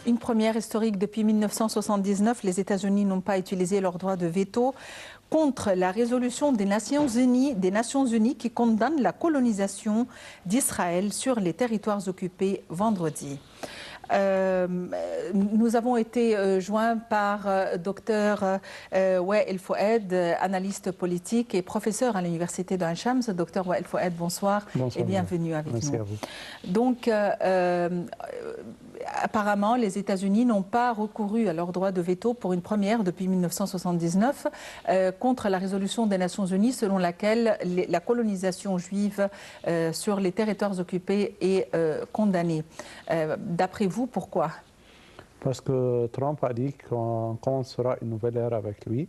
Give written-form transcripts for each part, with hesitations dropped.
Une première historique depuis 1979, les États-Unis n'ont pas utilisé leur droit de veto contre la résolution des Nations Unies qui condamne la colonisation d'Israël sur les territoires occupés vendredi. Nous avons été joints par Dr Wael Fouad, analyste politique et professeur à l'université de Ain Shams. Dr Wael Fouad, bonsoir, et bienvenue avec Merci nous. À vous. Donc, apparemment, les États-Unis n'ont pas recouru à leur droit de veto pour une première depuis 1979 contre la résolution des Nations Unies selon laquelle la colonisation juive sur les territoires occupés est condamnée. D'après vous, pourquoi? Parce que Trump a dit qu'on commencera une nouvelle ère avec lui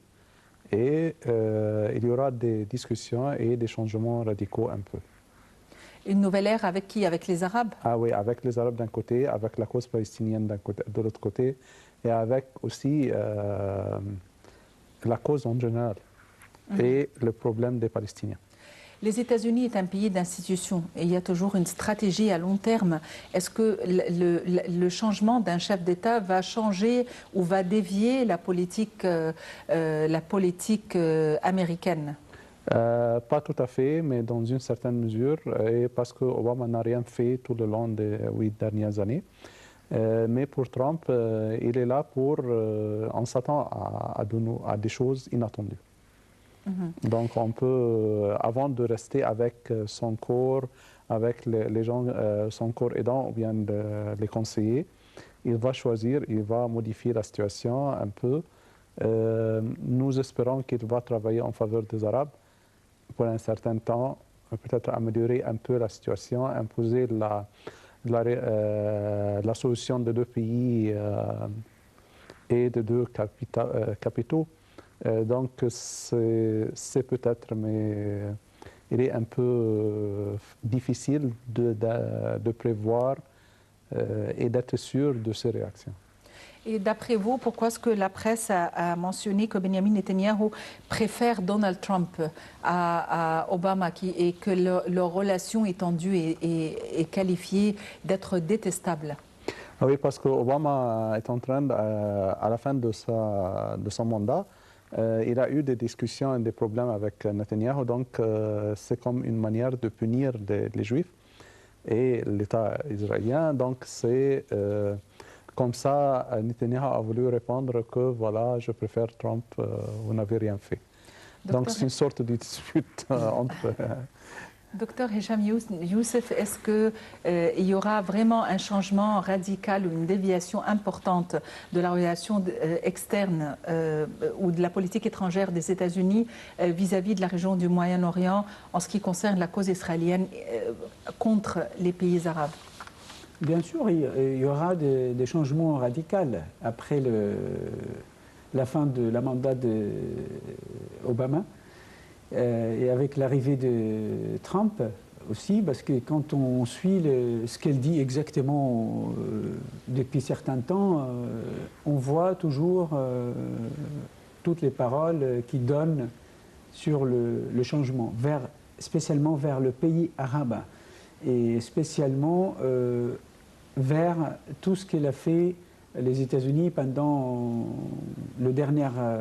et il y aura des discussions et des changements radicaux un peu. Une nouvelle ère avec qui? Avec les Arabes? Ah oui, avec les Arabes d'un côté, avec la cause palestinienne de l'autre côté, et avec aussi la cause en général et le problème des Palestiniens. Les États-Unis est un pays d'institutions et il y a toujours une stratégie à long terme. Est-ce que le changement d'un chef d'État va changer ou va dévier la politique américaine? Pas tout à fait, mais dans une certaine mesure, et parce que Obama n'a rien fait tout le long des 8 dernières années. Mais pour Trump, il est là pour, on s'attend à des choses inattendues. Donc on peut, avant de rester avec son corps, avec les gens, son corps aidant ou bien les conseillers, il va choisir, il va modifier la situation un peu. Nous espérons qu'il va travailler en faveur des Arabes pour un certain temps, peut-être améliorer un peu la situation, imposer la solution de deux pays et de deux capitaux. Donc c'est peut-être, mais il est un peu difficile de prévoir et d'être sûr de ces réactions. Et d'après vous, pourquoi est-ce que la presse a mentionné que Benjamin Netanyahu préfère Donald Trump à Obama et que leur relation étendue est qualifiée d'être détestable? Ah oui, parce qu'Obama est en train, à la fin de son mandat, il a eu des discussions et des problèmes avec Netanyahu, donc c'est comme une manière de punir les Juifs et l'État israélien. Donc c'est comme ça, Netanyahu a voulu répondre que voilà, je préfère Trump, vous n'avez rien fait. Donc c'est une sorte de dispute entre... Docteur Hicham Youssef, est-ce qu'il y aura vraiment un changement radical ou une déviation importante de la relation externe ou de la politique étrangère des États-Unis vis-à-vis de la région du Moyen-Orient en ce qui concerne la cause israélienne contre les pays arabes? Bien sûr, il y aura des changements radicaux après la fin de la mandat d'Obama. Et avec l'arrivée de Trump aussi, parce que quand on suit ce qu'elle dit exactement depuis certains temps, on voit toujours toutes les paroles qu'il donne sur le changement, spécialement vers le pays arabe et spécialement vers tout ce qu'elle a fait les États-Unis pendant les dernières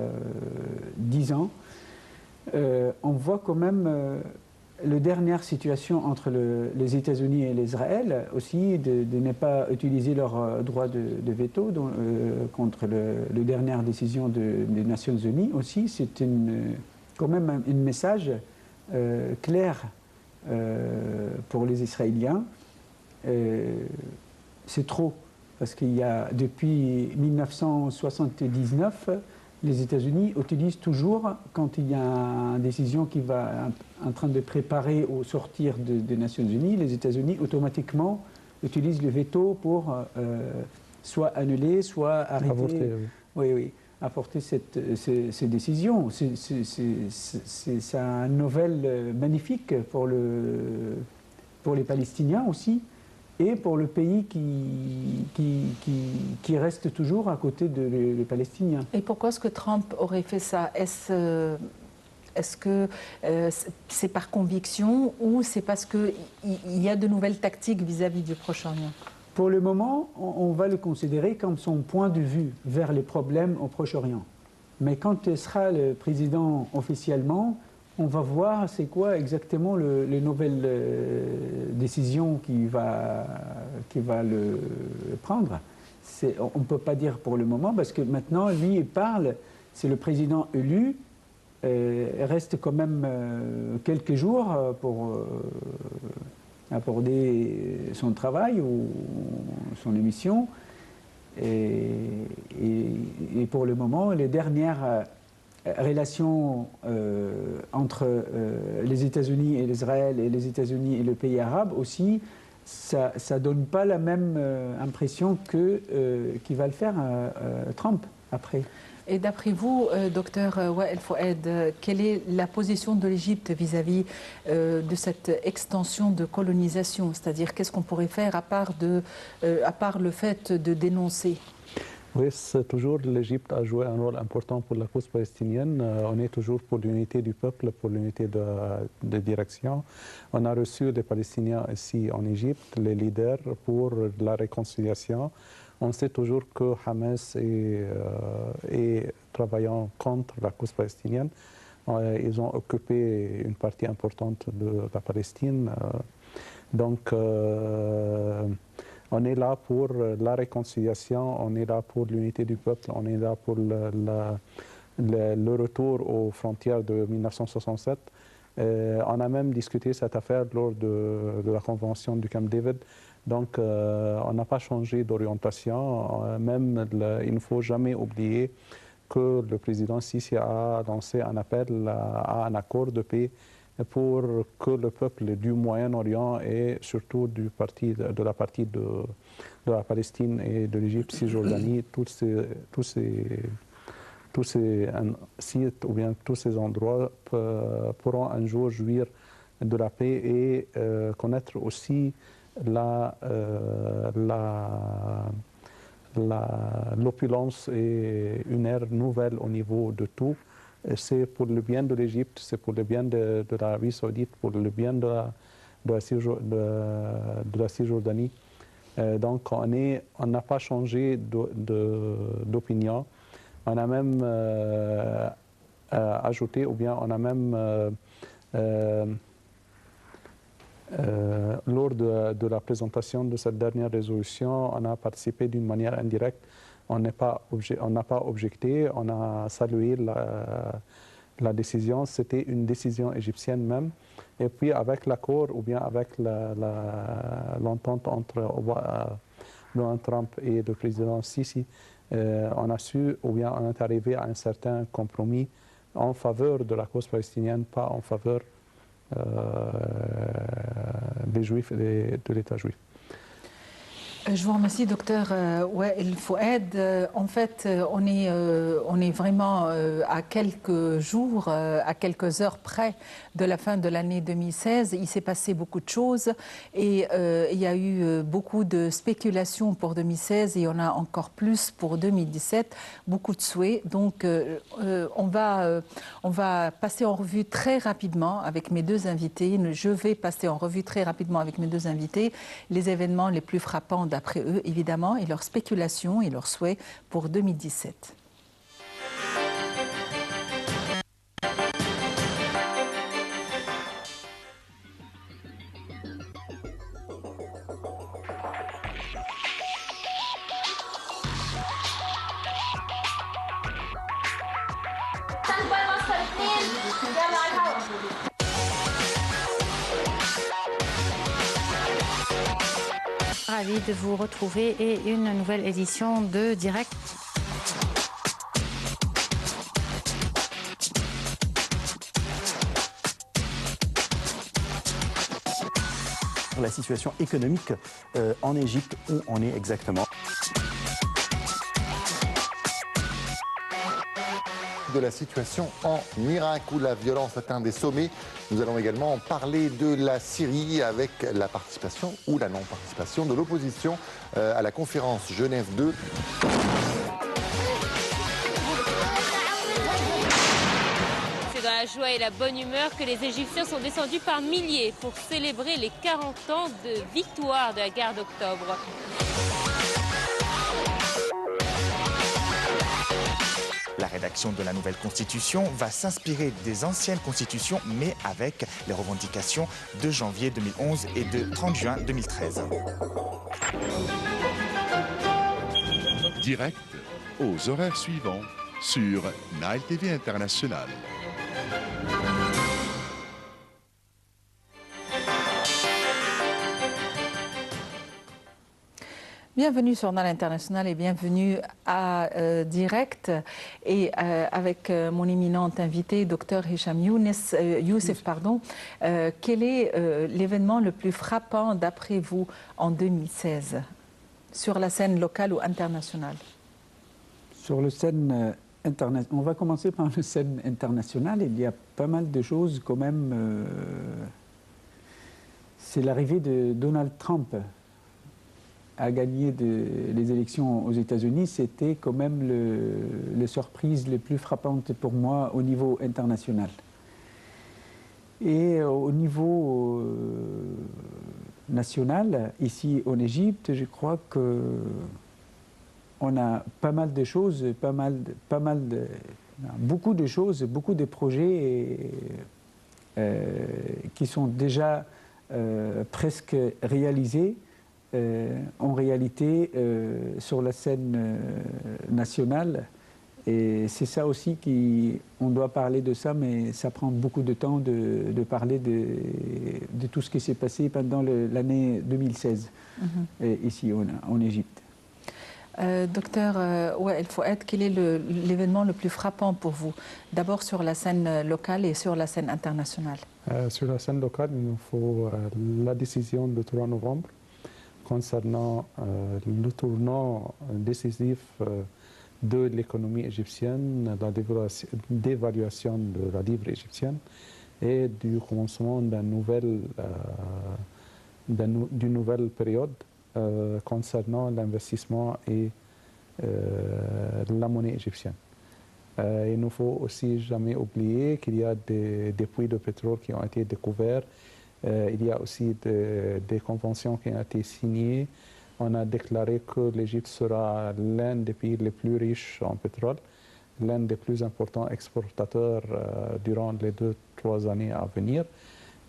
10 ans. On voit quand même la dernière situation entre les États-Unis et l'Israël aussi, de ne pas utiliser leur droit de veto contre la dernière décision des Nations Unies aussi. C'est quand même un message clair pour les Israéliens. C'est trop, parce qu'il y a depuis 1979, les États-Unis utilisent toujours, quand il y a une décision qui va en train de préparer au sortir des Nations Unies, les États-Unis automatiquement utilisent le veto pour soit annuler, soit arrêter. Avorter, oui. Oui, apporter ces décisions. C'est une nouvelle magnifique pour les Palestiniens aussi, et pour le pays qui reste toujours à côté des Palestiniens. Et pourquoi est-ce que Trump aurait fait ça? Est-ce que c'est par conviction ou c'est parce qu'il y a de nouvelles tactiques vis-à-vis du Proche-Orient? Pour le moment, on va le considérer comme son point de vue vers les problèmes au Proche-Orient. Mais quand il sera le président officiellement, on va voir c'est quoi exactement les nouvelles décisions qu'il va le prendre. On ne peut pas dire pour le moment parce que maintenant, lui, il parle, c'est le président élu. Il reste quand même quelques jours pour aborder son travail ou son émission. Et pour le moment, les dernières relations entre les États-Unis et l'Israël et les États-Unis et le pays arabe aussi, ça ne donne pas la même impression qu'il va le faire Trump après. Et d'après vous, docteur Wael Fouad, quelle est la position de l'Égypte vis-à-vis de cette extension de colonisation? C'est-à-dire, qu'est-ce qu'on pourrait faire à part le fait de dénoncer? Oui, c'est toujours l'Égypte a joué un rôle important pour la cause palestinienne. On est toujours pour l'unité du peuple, pour l'unité de direction. On a reçu les Palestiniens ici en Égypte, les leaders, pour la réconciliation. On sait toujours que Hamas est travaillant contre la cause palestinienne. Ils ont occupé une partie importante de la Palestine. Donc, on est là pour la réconciliation, on est là pour l'unité du peuple, on est là pour le retour aux frontières de 1967. On a même discuté cette affaire lors de la convention du Camp David. Donc, on n'a pas changé d'orientation. Même, il ne faut jamais oublier que le président Sisi a lancé un appel à un accord de paix pour que le peuple du Moyen-Orient et surtout de la partie de la Palestine et de l'Égypte, Cisjordanie, tous ces sites ou bien tous ces endroits pourront un jour jouir de la paix et connaître aussi l'opulence et une ère nouvelle au niveau de tout. C'est pour le bien de l'Égypte, c'est pour le bien de l'Arabie Saoudite, pour le bien de la Cisjordanie. Donc on n'a pas changé d'opinion. On a même ajouté, ou bien on a même lors de la présentation de cette dernière résolution, on a participé d'une manière indirecte. On n'a pas objecté, on a salué la décision. C'était une décision égyptienne même. Et puis avec l'accord ou bien avec l'entente entre Donald Trump et le président Sisi, on a su ou bien on est arrivé à un certain compromis en faveur de la cause palestinienne, pas en faveur des Juifs et de l'État juif. Je vous remercie, docteur Wael Fouad. En fait, on est vraiment à quelques jours, à quelques heures près de la fin de l'année 2016. Il s'est passé beaucoup de choses et il y a eu beaucoup de spéculations pour 2016 et il y en a encore plus pour 2017. Beaucoup de souhaits. Donc, on va passer en revue très rapidement avec mes deux invités. Je vais passer en revue très rapidement avec mes deux invités les événements les plus frappants d'après eux, évidemment, et leurs spéculations et leurs souhaits pour 2017. Ravi de vous retrouver et une nouvelle édition de Direct. La situation économique en Égypte, où on est exactement. De la situation en Irak où la violence atteint des sommets. Nous allons également parler de la Syrie avec la participation ou la non-participation de l'opposition à la conférence Genève 2. la joie et la bonne humeur que les Égyptiens sont descendus par milliers pour célébrer les 40 ans de victoire de la guerre d'octobre. La rédaction de la nouvelle constitution va s'inspirer des anciennes constitutions, mais avec les revendications de janvier 2011 et de 30 juin 2013. Direct aux horaires suivants sur Nile TV International. Bienvenue sur Nile International et bienvenue à Direct et avec mon éminente invitée, Dr Hicham Youssef. Quel est l'événement le plus frappant d'après vous en 2016 sur la scène locale ou internationale? Sur la scène internationale, on va commencer par la scène internationale. Il y a pas mal de choses quand même. C'est l'arrivée de Donald Trump à gagner les élections aux États-Unis. C'était quand même les surprises les plus frappantes pour moi au niveau international. Et au niveau national, ici en Égypte, je crois que on a pas mal de choses, beaucoup de choses, beaucoup de projets qui sont déjà presque réalisés. En réalité, sur la scène nationale. Et c'est ça aussi on doit parler de ça, mais ça prend beaucoup de temps de parler de tout ce qui s'est passé pendant l'année 2016, ici en Égypte. Docteur Wael Fouad, quel est l'événement le plus frappant pour vous? D'abord sur la scène locale et sur la scène internationale. Sur la scène locale, il nous faut la décision du 3 novembre. Concernant le tournant décisif de l'économie égyptienne, la dévaluation de la livre égyptienne et du commencement d'une nouvelle période concernant l'investissement et la monnaie égyptienne. Il ne faut aussi jamais oublier qu'il y a des puits de pétrole qui ont été découverts. Il y a aussi des conventions qui ont été signées. On a déclaré que l'Égypte sera l'un des pays les plus riches en pétrole, l'un des plus importants exportateurs durant les 2-3 années à venir.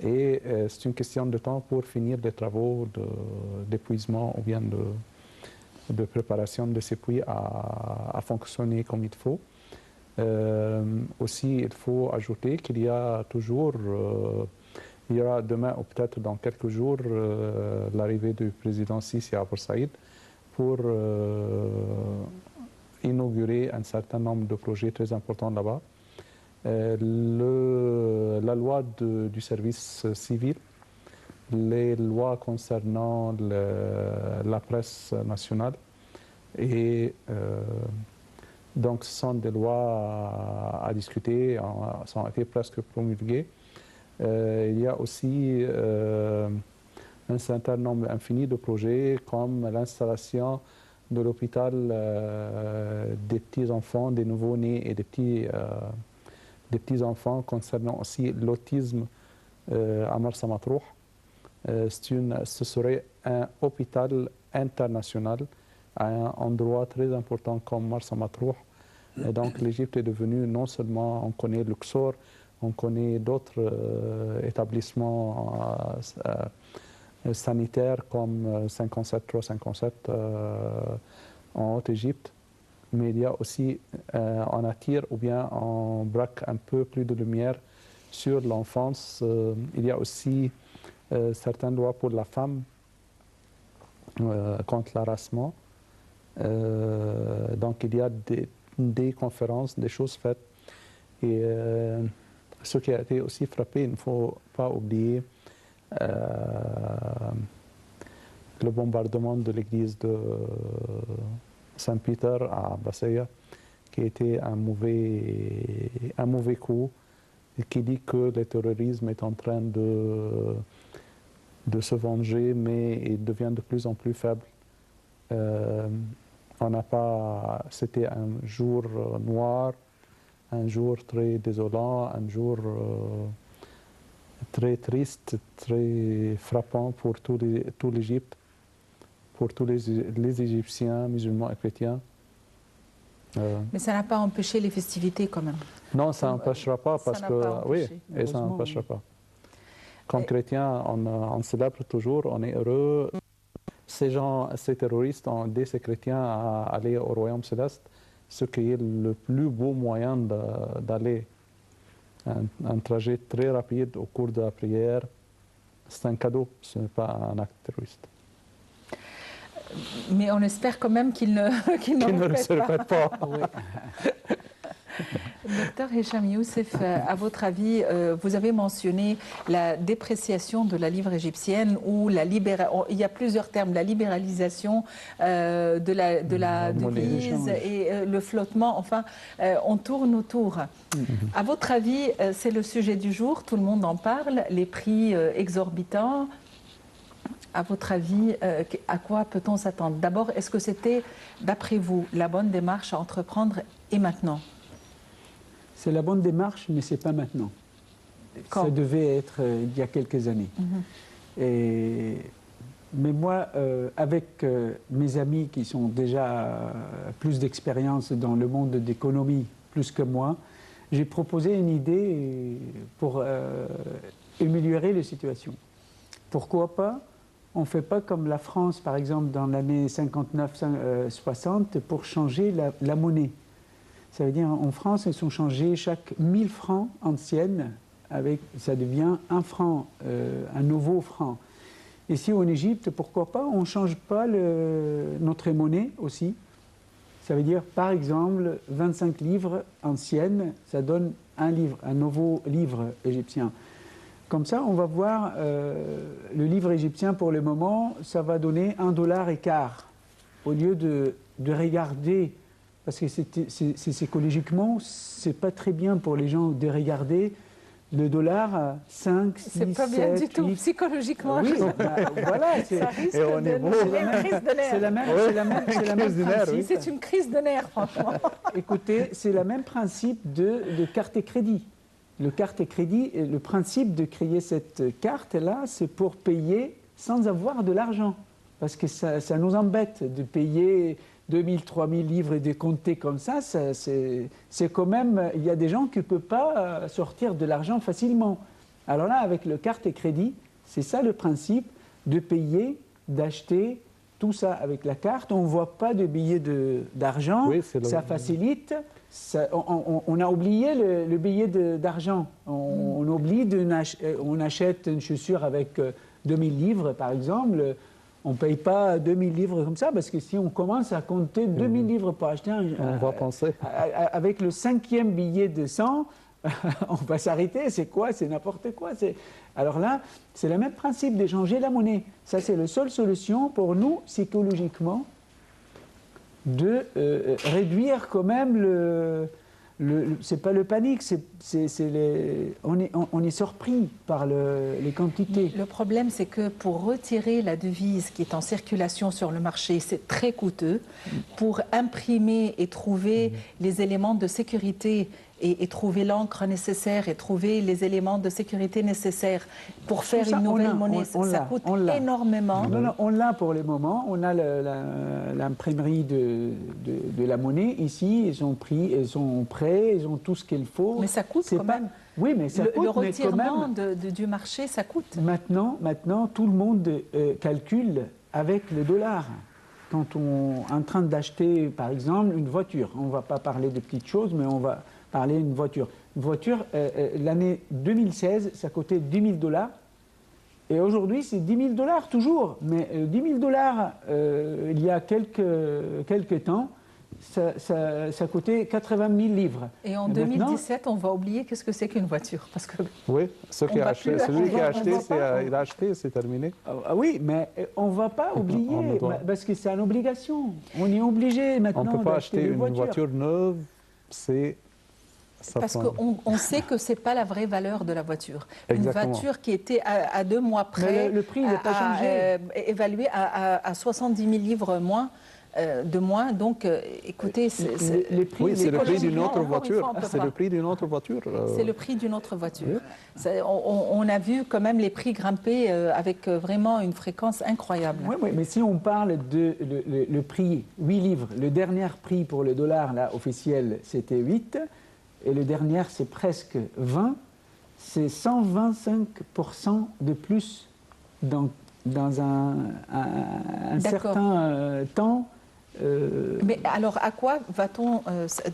Et c'est une question de temps pour finir les travaux d'épuisement ou bien de préparation de ces puits à fonctionner comme il faut. Aussi, il faut ajouter qu'il y a toujours... il y aura demain ou peut-être dans quelques jours l'arrivée du président Sisi à Port Saïd pour inaugurer un certain nombre de projets très importants là-bas. La loi du service civil, les lois concernant la presse nationale et donc ce sont des lois à discuter, sont été presque promulguées. Il y a aussi un certain nombre infini de projets comme l'installation de l'hôpital des petits-enfants, des nouveaux-nés et des petits-enfants concernant aussi l'autisme à Marsa Matrouh. Ce serait un hôpital international à un endroit très important comme Marsa Matrouh. Et donc l'Égypte est devenue, non seulement on connaît Luxor, on connaît d'autres établissements sanitaires comme 57-357 en Haute-Égypte, mais il y a aussi, on attire ou bien on braque un peu plus de lumière sur l'enfance. Il y a aussi certaines lois pour la femme contre l'harassement. Donc il y a des conférences, des choses faites. Et ce qui a été aussi frappé, il ne faut pas oublier le bombardement de l'église de Saint-Peter à Basseya, qui était un mauvais coup, et qui dit que le terrorisme est en train de se venger, mais il devient de plus en plus faible. C'était un jour noir un jour très désolant, un jour très triste, très frappant pour tout l'Égypte, pour tous les Égyptiens, musulmans et chrétiens. Mais ça n'a pas empêché les festivités quand même. Non, ça n'empêchera pas parce n'a que pas empêché, oui, et ça n'empêchera pas. Comme chrétiens, on célèbre toujours, on est heureux. Ces terroristes ont aidé ces chrétiens à aller au royaume céleste, ce qui est le plus beau moyen d'aller. Un trajet très rapide au cours de la prière, c'est un cadeau, ce n'est pas un acte terroriste. Mais on espère quand même qu'il ne se répète pas. Docteur Hicham Youssef, à votre avis, vous avez mentionné la dépréciation de la livre égyptienne ou il y a plusieurs termes, la libéralisation de la devise et le flottement, enfin, on tourne autour. À votre avis, c'est le sujet du jour, tout le monde en parle, les prix exorbitants. À votre avis, à quoi peut-on s'attendre? D'abord, est-ce que c'était, d'après vous, la bonne démarche à entreprendre et maintenant? C'est la bonne démarche, mais ce n'est pas maintenant. Ça devait être il y a quelques années. Mais moi, avec mes amis qui sont déjà plus d'expérience dans le monde de l'économie, plus que moi, j'ai proposé une idée pour améliorer la situation. Pourquoi pas? On ne fait pas comme la France, par exemple, dans l'année 59-60, pour changer la monnaie. Ça veut dire, en France, ils ont changé chaque 1000 francs anciennes, ça devient un franc, un nouveau franc. Ici, en Égypte, pourquoi pas, on ne change pas notre monnaie aussi. Ça veut dire, par exemple, 25 livres anciennes, ça donne un nouveau livre égyptien. Comme ça, on va voir, le livre égyptien, pour le moment, ça va donner $1,15. Au lieu de regarder, parce que psychologiquement, ce n'est pas très bien pour les gens de regarder le dollar 5, 6, 7, 8... C'est pas bien du tout, psychologiquement. Oui, voilà. Ça risque de crise de nerfs. C'est la même principe. C'est une crise de nerfs, franchement. Écoutez, c'est le même principe de carte et crédit. Le carte et crédit, le principe de créer cette carte-là, c'est pour payer sans avoir de l'argent. Parce que ça nous embête de payer 2000, 3000 livres et de compter comme ça. C'est quand même, il y a des gens qui ne peuvent pas sortir de l'argent facilement. Alors là, avec le carte et crédit, c'est ça le principe de payer, d'acheter, tout ça avec la carte. On ne voit pas de billets d'argent, ça facilite. On a oublié le billet d'argent. On oublie on achète une chaussure avec 2000 livres, par exemple. On ne paye pas 2000 livres comme ça, parce que si on commence à compter 2000 livres pour acheter on va penser. Avec le 5e billet de 100, on va s'arrêter. C'est quoi? C'est n'importe quoi. Alors là, c'est le même principe d'échanger la monnaie. Ça, c'est la seule solution pour nous, psychologiquement, de réduire quand même c'est pas le panique, on est surpris par les quantités. Le problème, c'est que pour retirer la devise qui est en circulation sur le marché, c'est très coûteux. Pour imprimer et trouver les éléments de sécurité et trouver l'encre nécessaire et trouver les éléments de sécurité nécessaires pour faire une nouvelle monnaie, ça coûte énormément. Non, on l'a pour le moment. On a l'imprimerie de la monnaie ici. Ils ont pris, ils sont prêts, ils ont tout ce qu'il faut. Mais ça coûte quand même. Oui, mais ça coûte. Le retirement du marché, ça coûte. Maintenant, tout le monde calcule avec le dollar. Quand on est en train d'acheter, par exemple, une voiture, on ne va pas parler de petites choses, mais on va parler d'une voiture. Une voiture, l'année 2016, ça coûtait $10 000. Et aujourd'hui, c'est $10 000 toujours. Mais $10 000, il y a quelques temps, ça coûtait 80 000 livres. Et en 2017, on va oublier qu'est-ce que c'est qu'une voiture. Parce que oui, celui qui a acheté, c'est terminé. Oui, mais on ne va pas oublier, parce que c'est une obligation. On est obligé maintenant d'acheter une voiture. On ne peut pas acheter une voiture neuve, parce qu'on sait que ce n'est pas la vraie valeur de la voiture. Exactement. Une voiture qui était à 2 mois près, le prix n'a pas changé. Évaluée à 70 000 livres moins, de moins. Donc, écoutez, les prix, oui, c'est le prix d'une autre encore une fois, voiture. on peut C'est pas. le prix d'une autre voiture. C'est le prix d'une autre voiture. On a vu quand même les prix grimper avec vraiment une fréquence incroyable. Oui, oui, mais si on parle de le prix, 8 livres, le dernier prix pour le dollar là, officiel, c'était 8, et le dernier, c'est presque 20, c'est 125% de plus dans un certain temps. Mais alors, à quoi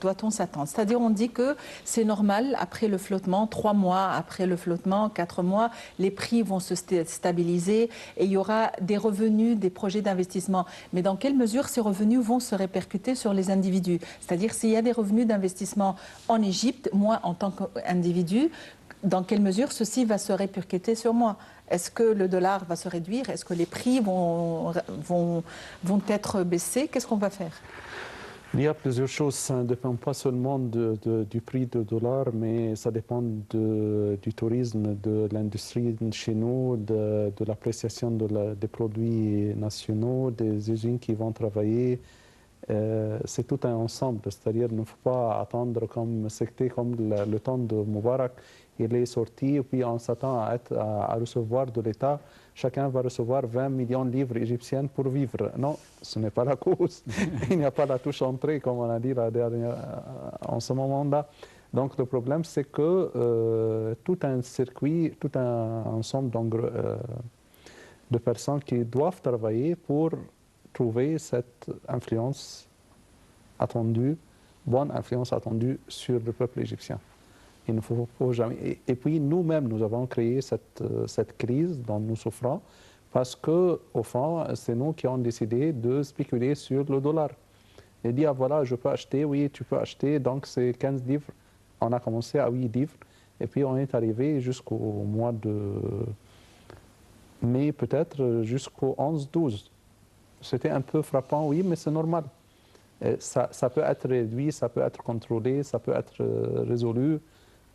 doit-on s'attendre? C'est-à-dire, on dit que c'est normal, après le flottement, 3 mois après le flottement, 4 mois, les prix vont se stabiliser et il y aura des revenus, des projets d'investissement. Mais dans quelle mesure ces revenus vont se répercuter sur les individus? C'est-à-dire, s'il y a des revenus d'investissement en Égypte, moi, en tant qu'individu, dans quelle mesure ceci va se répercuter sur moi? Est-ce que le dollar va se réduire? Est-ce que les prix vont être baissés? Qu'est-ce qu'on va faire? Il y a plusieurs choses. Ça ne dépend pas seulement du prix du dollar, mais ça dépend du tourisme, de l'industrie chez nous, de l'appréciation des produits nationaux, des usines qui vont travailler. C'est tout un ensemble. C'est-à-dire qu'il ne faut pas attendre comme c'était comme le temps de Moubarak. Il est sorti et puis on s'attend à recevoir de l'État. Chacun va recevoir 20 millions de livres égyptiennes pour vivre. Non, ce n'est pas la cause. Il n'y a pas la touche entrée, comme on a dit en ce moment-là. Donc le problème, c'est que tout un circuit, tout un ensemble de personnes qui doivent travailler pour trouver cette influence attendue, bonne influence attendue sur le peuple égyptien. Il ne faut jamais. Et puis nous-mêmes, nous avons créé cette crise dont nous souffrons parce qu'au fond, c'est nous qui avons décidé de spéculer sur le dollar. Et dire, voilà, je peux acheter, oui, tu peux acheter, donc c'est 15 livres. On a commencé à 8 livres et puis on est arrivé jusqu'au mois de mai, peut-être jusqu'au 11-12. C'était un peu frappant, oui, mais c'est normal. Ça peut être réduit, ça peut être contrôlé, ça peut être résolu.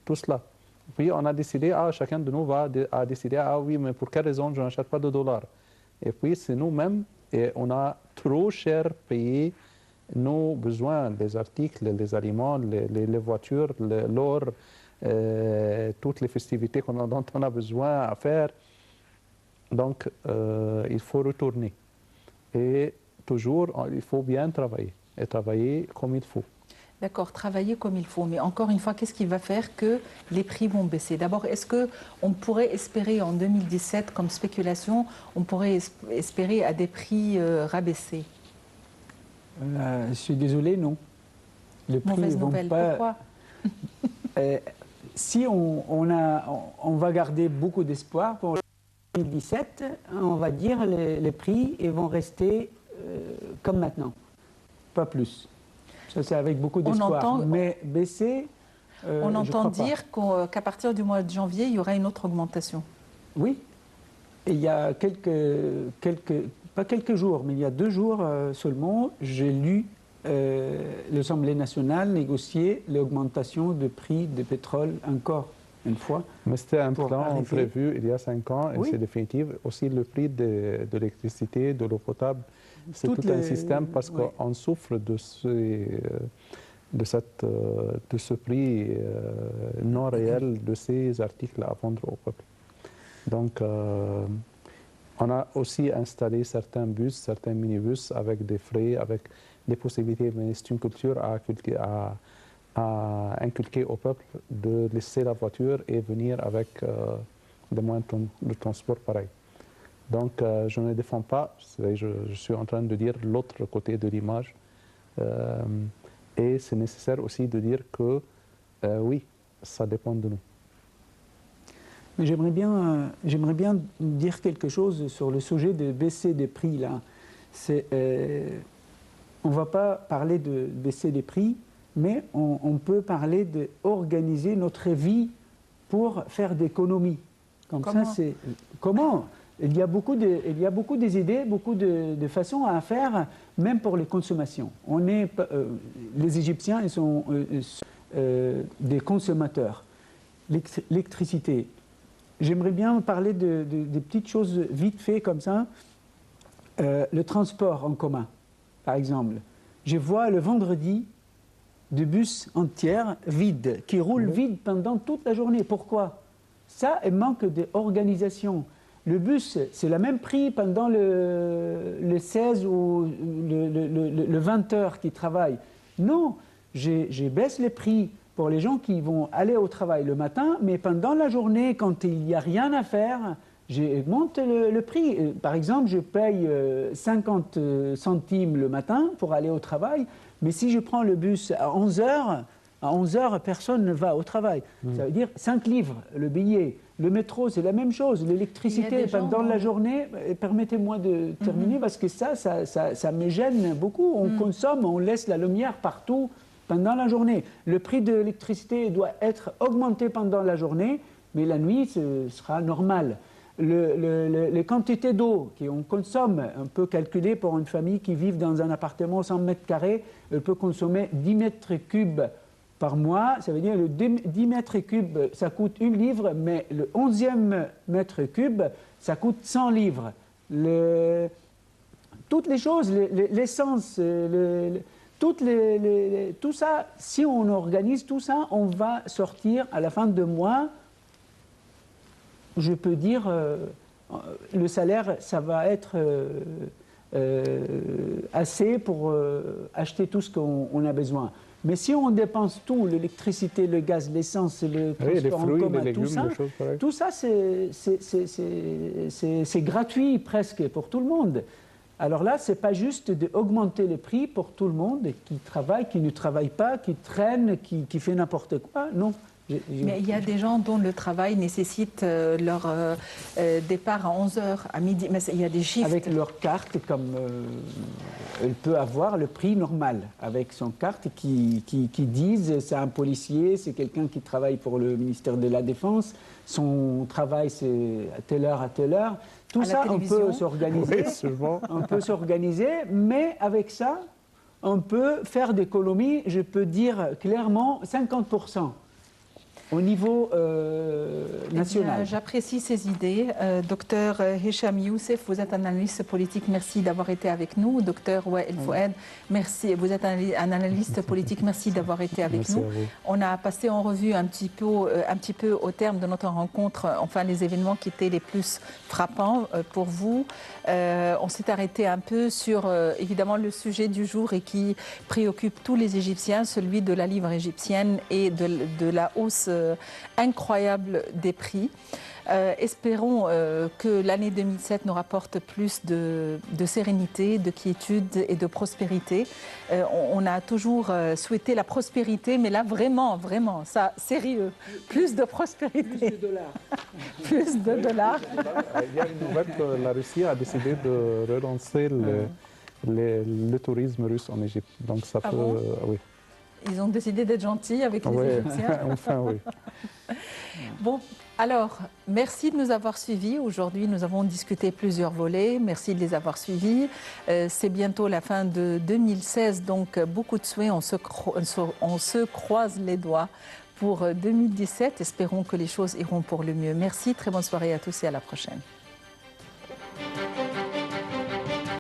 Tout cela. Puis on a décidé, chacun de nous a décidé, oui, mais pour quelle raison je n'achète pas de dollars? Et puis c'est nous-mêmes, et on a trop cher payé nos besoins, les articles, les aliments, les voitures, l'or, toutes les festivités dont on a besoin à faire. Donc il faut retourner. Et toujours, il faut bien travailler, et travailler comme il faut. D'accord, travailler comme il faut. Mais encore une fois, qu'est-ce qui va faire que les prix vont baisser? D'abord, est-ce qu'on pourrait espérer en 2017, comme spéculation, on pourrait espérer à des prix rabaissés? Je suis désolé, non. Les prix Mauvaise vont nouvelle, pas... pourquoi? Si on va garder beaucoup d'espoir pour 2017, on va dire les prix vont rester comme maintenant, pas plus. Ça, c'est avec beaucoup d'espoir. Mais baisser, on entend dire qu'à partir du mois de janvier, il y aura une autre augmentation. Oui. Et il y a pas quelques jours, mais il y a 2 jours seulement, j'ai lu l'Assemblée nationale négocier l'augmentation de prix de pétrole encore une fois. Mais c'était un plan prévu il y a 5 ans et c'est définitif. Aussi le prix de l'électricité, de l'eau potable. C'est tout un système parce qu'on souffre de ce prix non réel de ces articles à vendre au peuple. Donc, on a aussi installé certains bus, certains minibus avec des frais, avec des possibilités. Mais c'est une culture à inculquer au peuple de laisser la voiture et venir avec des moyens de transport pareils. Donc, je ne défends pas, je suis en train de dire l'autre côté de l'image. Et c'est nécessaire aussi de dire que, oui, ça dépend de nous. Mais j'aimerais bien dire quelque chose sur le sujet de baisser des prix, là. On ne va pas parler de baisser des prix, mais on peut parler d'organiser notre vie pour faire d'économies. Comment? Ça, c'est... Comment? Il y a beaucoup des idées, beaucoup de façons à faire, même pour les consommations. Les Égyptiens, ils sont des consommateurs. L'électricité. J'aimerais bien parler des petites choses vite fait comme ça. Le transport en commun. par exemple, je vois le vendredi des bus entiers vides, qui roulent vides pendant toute la journée. Pourquoi? Ça, il manque d'organisation. Le bus, c'est le même prix pendant le 16 ou le 20 heures qui travaillent. Non, je baisse les prix pour les gens qui vont aller au travail le matin, mais pendant la journée, quand il n'y a rien à faire, j'augmente le prix. Par exemple, je paye 50 centimes le matin pour aller au travail, mais si je prends le bus à 11 heures, personne ne va au travail. Ça veut dire 5 livres le billet. Le métro, c'est la même chose. L'électricité pendant la journée, permettez-moi de terminer, parce que ça me gêne beaucoup. On consomme, on laisse la lumière partout pendant la journée. Le prix de l'électricité doit être augmenté pendant la journée, mais la nuit, ce sera normal. Les quantités d'eau qu'on consomme, on peut calculer pour une famille qui vit dans un appartement 100 mètres carrés, elle peut consommer 10 mètres cubes par mois. Ça veut dire que le 10 mètres cubes, ça coûte 1 livre, mais le 11e mètre cube, ça coûte 100 livres. Toutes les choses, l'essence, tout ça, si on organise tout ça, on va sortir à la fin de mois, je peux dire, le salaire, ça va être assez pour acheter tout ce qu'on a besoin. Mais si on dépense tout, l'électricité, le gaz, l'essence, le transport en commun, tout ça, c'est gratuit presque pour tout le monde. Alors là, ce n'est pas juste d'augmenter les prix pour tout le monde qui travaille, qui ne travaille pas, qui traîne, qui fait n'importe quoi. Non. Mais il y a des gens dont le travail nécessite leur départ à 11h, à midi. Mais il y a des chiffres. Avec leur carte, comme elle peut avoir le prix normal, avec son carte qui disent c'est un policier, c'est quelqu'un qui travaille pour le ministère de la Défense, son travail c'est à telle heure, à telle heure. Tout ça, on peut s'organiser. On peut s'organiser, mais avec ça, on peut faire d'économies, je peux dire clairement, 50%. Au niveau national. J'apprécie ces idées. Docteur Hicham Youssef, vous êtes un analyste politique, merci d'avoir été avec nous. Docteur Wael Fouad, merci, vous êtes un analyste politique, merci d'avoir été avec nous. On a passé en revue un petit peu au terme de notre rencontre, enfin les événements qui étaient les plus frappants pour vous. On s'est arrêté un peu sur évidemment le sujet du jour et qui préoccupe tous les Égyptiens, celui de la livre égyptienne et de la hausse incroyable des prix. Espérons que l'année 2007 nous rapporte plus de sérénité, de quiétude et de prospérité. On a toujours souhaité la prospérité, mais là vraiment, ça, sérieux, plus de prospérité. Plus de dollars. Plus de dollars. Il y a une nouvelle que la Russie a décidé de relancer le tourisme russe en Égypte. Donc ça peut... oui. Ils ont décidé d'être gentils avec les Égyptiens. Enfin, oui. Bon, alors, merci de nous avoir suivis. Aujourd'hui, nous avons discuté plusieurs volets. Merci de les avoir suivis. C'est bientôt la fin de 2016, donc beaucoup de souhaits. On se croise les doigts pour 2017. Espérons que les choses iront pour le mieux. Merci, très bonne soirée à tous et à la prochaine.